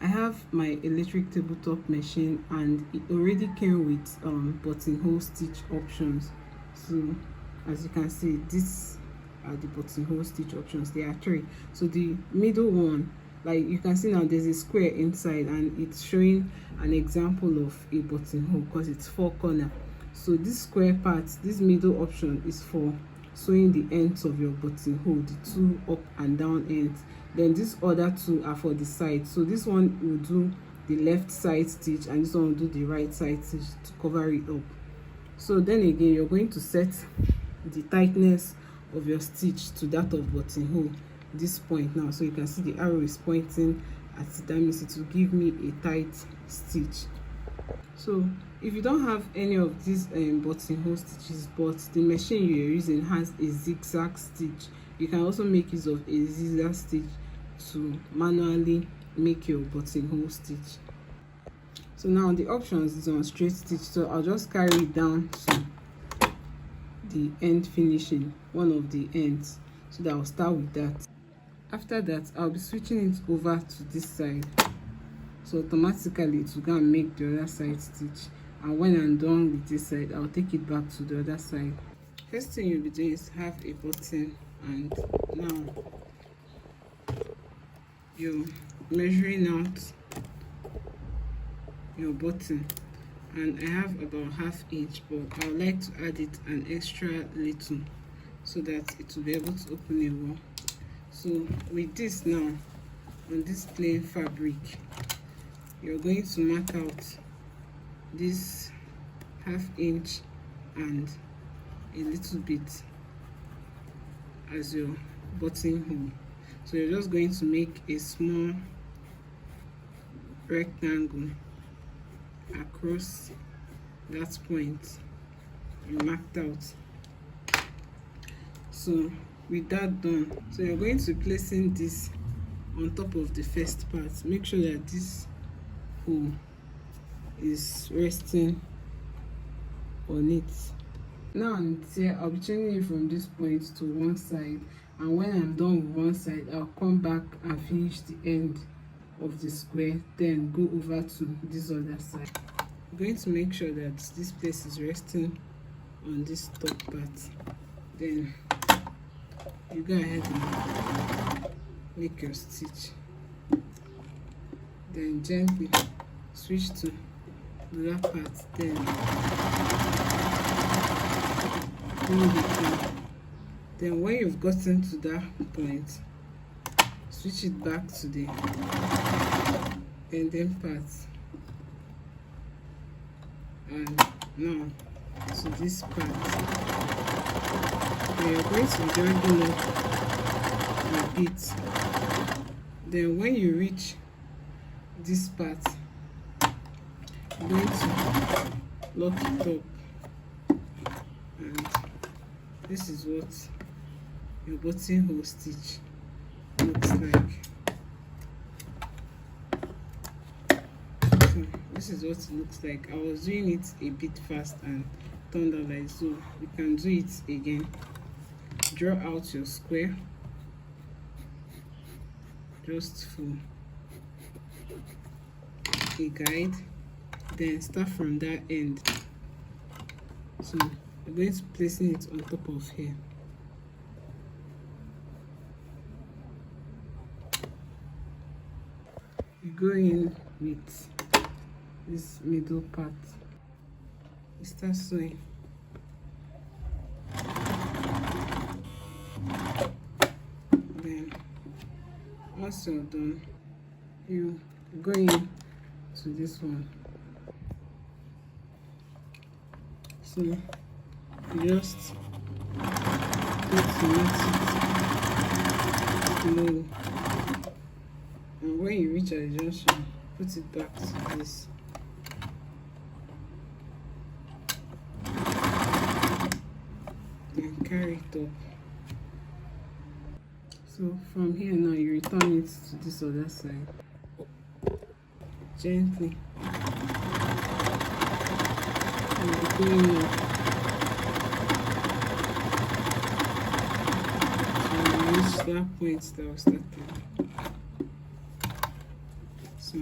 I have my electric tabletop machine, and it already came with buttonhole stitch options. So as you can see, these are the buttonhole stitch options. There are three. So the middle one, like you can see now, there's a square inside and it's showing an example of a buttonhole because it's four corner. So this square part, this middle option, is for sewing the ends of your buttonhole, the two up and down ends. Then these other two are for the side. So this one will do the left side stitch and this one will do the right side stitch to cover it up. So then again, you're going to set the tightness of your stitch to that of buttonhole, this point now. So you can see the arrow is pointing at it. That means it will give me a tight stitch. So if you don't have any of these buttonhole stitches, but the machine you're using has a zigzag stitch, you can also make use of a zigzag stitch to manually make your buttonhole stitch. So now the options is on straight stitch, so I'll just carry it down to the end finishing, one of the ends, so that I'll start with that. After that, I'll be switching it over to this side, so automatically it will go and make the other side stitch, and when I'm done with this side, I'll take it back to the other side. First thing you'll be doing is have a button, and now you're measuring out your button, and I have about ½ inch, but I would like to add it an extra little so that it will be able to open a wall. So with this now, on this plain fabric, you're going to mark out this ½ inch and a little bit as your buttonhole. So you're just going to make a small rectangle across that point you marked out. So with that done, so you're going to be placing this on top of the first part. Make sure that this hole is resting on it. Now here, I'll be changing it from this point to one side, and when I'm done with one side, I'll come back and finish the end of the square, then go over to this other side. I'm going to make sure that this place is resting on this top part. Then you go ahead and make your stitch, then gently switch to the other part, then hold it down. Then when you've gotten to that point, switch it back to the ending part, and now to this part. Then you're going to be dragging up a bit. Then when you reach this part, you're going to lock it up, and this is what your buttonhole stitch looks like. So this is what it looks like. I was doing it a bit fast and turned out like so. You can do it again. Draw out your square just for a guide, then start from that end. So I'm going to placing it on top of here. You go in with this middle part, you start sewing. Then once you're done, you go in to this one. So you just need to make it low, and when you reach a junction, put it back to this. Then carry it up. So from here now, you return it to this other side gently, and be going up to reach that point that was started. So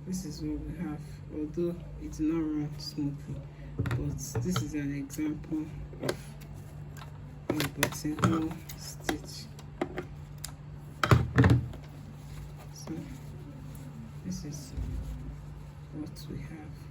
this is what we have, although it did not run smoothly, but this is an example of a buttonhole stitch. So this is what we have.